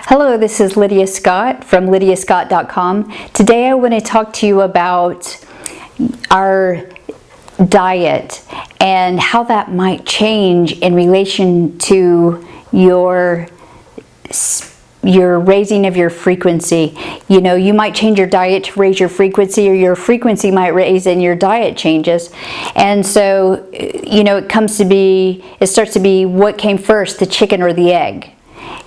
Hello, this is Lydia Scott from lydiascott.com. Today I want to talk to you about our diet and how that might change in relation to your raising of your frequency. You know, you might change your diet to raise your frequency, or your frequency might raise and your diet changes. And so, you know, it starts to be what came first, the chicken or the egg?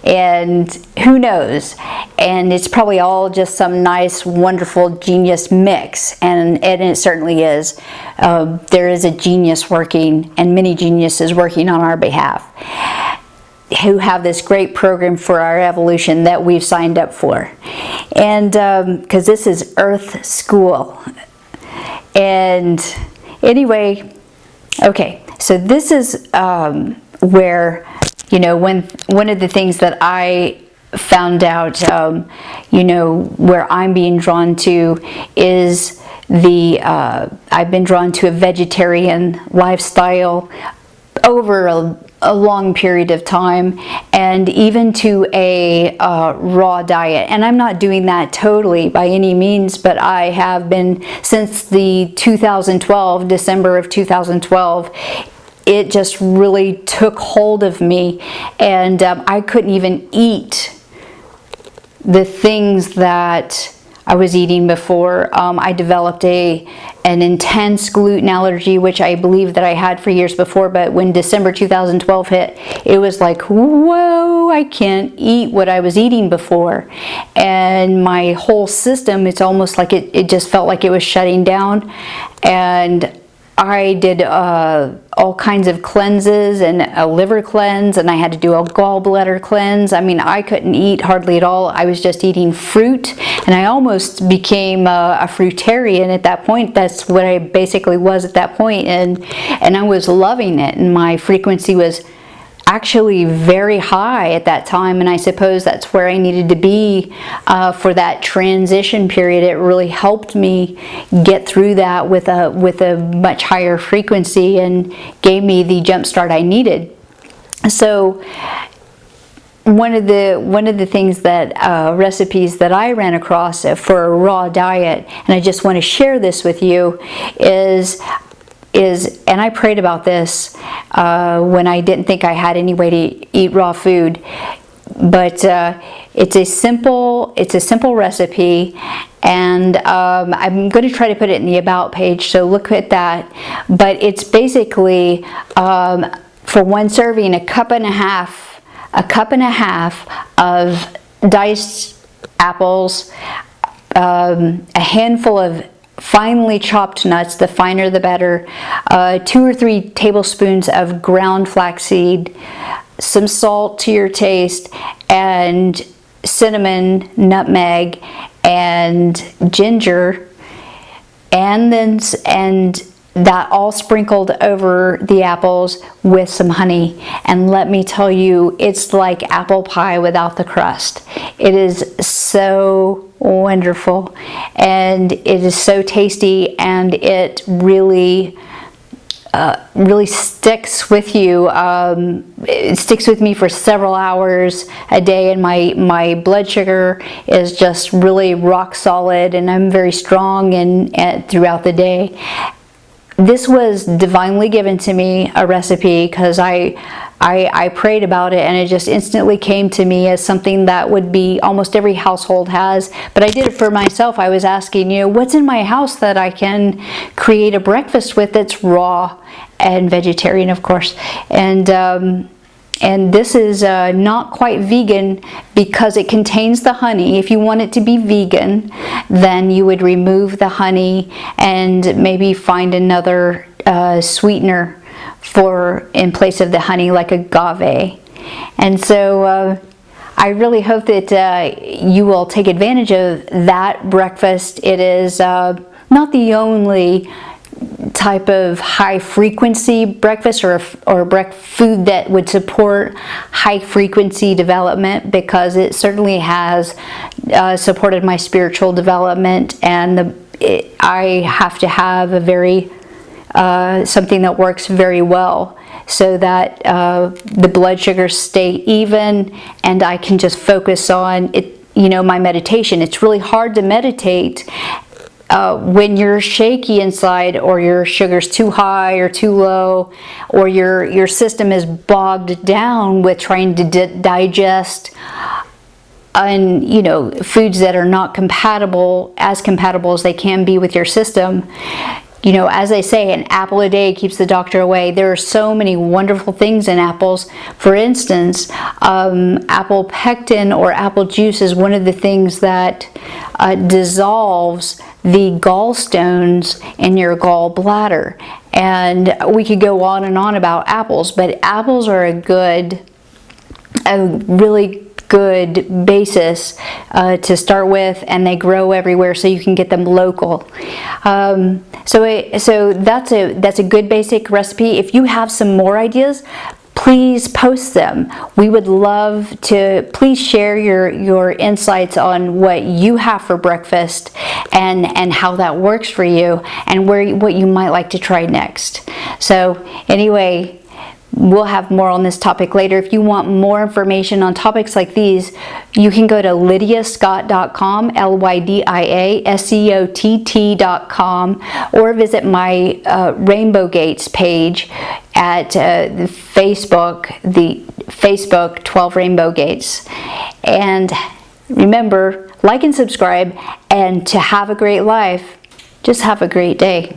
And who knows? And it's probably all just some nice, wonderful, genius mix, and it certainly is. There is a genius working, and many geniuses working on our behalf, who have this great program for our evolution that we've signed up for. And because this is Earth School. And anyway, okay, so this is where, you know, one of the things that I found out, you know, where I'm being drawn to is I've been drawn to a vegetarian lifestyle over a long period of time, and even to a raw diet. And I'm not doing that totally by any means, but I have been since the December of 2012. It just really took hold of me, and I couldn't even eat the things that I was eating before. I developed an intense gluten allergy, which I believe that I had for years before, but when December 2012 hit, it was like, whoa, I can't eat what I was eating before. And my whole system, it's almost like it just felt like it was shutting down. And I did all kinds of cleanses, and a liver cleanse, and I had to do a gallbladder cleanse. I mean, I couldn't eat hardly at all. I was just eating fruit, and I almost became a fruitarian at that point. That's what I basically was at that point, and I was loving it, and my frequency was actually very high at that time, and I suppose that's where I needed to be for that transition period. It really helped me get through that with a much higher frequency, and gave me the jump start I needed. So one of the things that recipes that I ran across for a raw diet, and I just want to share this with you, is, and I prayed about this when I didn't think I had any way to eat raw food, but it's a simple recipe, and I'm going to try to put it in the About page, so look at that. But it's basically for one serving, a cup and a half of diced apples, a handful of finely chopped nuts, the finer the better, 2 or 3 tablespoons of ground flaxseed, some salt to your taste, and cinnamon, nutmeg, and ginger, and that all sprinkled over the apples with some honey. And let me tell you, it's like apple pie without the crust. It is so wonderful, and it is so tasty, and it really sticks with you. It sticks with me for several hours a day, and my blood sugar is just really rock solid, and I'm very strong and throughout the day. This was divinely given to me, a recipe, because I prayed about it, and it just instantly came to me as something that would be almost every household has. But I did it for myself. I was asking, you know, what's in my house that I can create a breakfast with that's raw and vegetarian, of course. And this is not quite vegan because it contains the honey. If you want it to be vegan, then you would remove the honey and maybe find another sweetener in place of the honey, like agave. And so I really hope that you will take advantage of that breakfast. It is not the only type of high frequency breakfast or food that would support high frequency development, because it certainly has supported my spiritual development, and I have to have a very something that works very well so that the blood sugars stay even, and I can just focus on it, my meditation. It's really hard to meditate when you're shaky inside, or your sugar's too high or too low, or your system is bogged down with trying to digest foods that are not compatible as they can be with your system. As they say, an apple a day keeps the doctor away. There are so many wonderful things in apples. For instance, apple pectin, or apple juice, is one of the things that dissolves the gallstones in your gallbladder. And we could go on and on about apples, but apples are a really good basis to start with, and they grow everywhere, so you can get them local. So that's a good basic recipe. If you have some more ideas, please post them. We would love to. Please share your insights on what you have for breakfast, and how that works for you, and what you might like to try next. So anyway, we'll have more on this topic later. If you want more information on topics like these, you can go to lydiascott.com, LYDIASCOTT.com, or visit my Rainbow Gates page at the Facebook 12 Rainbow Gates. And remember, like and subscribe, and to have a great life, just have a great day.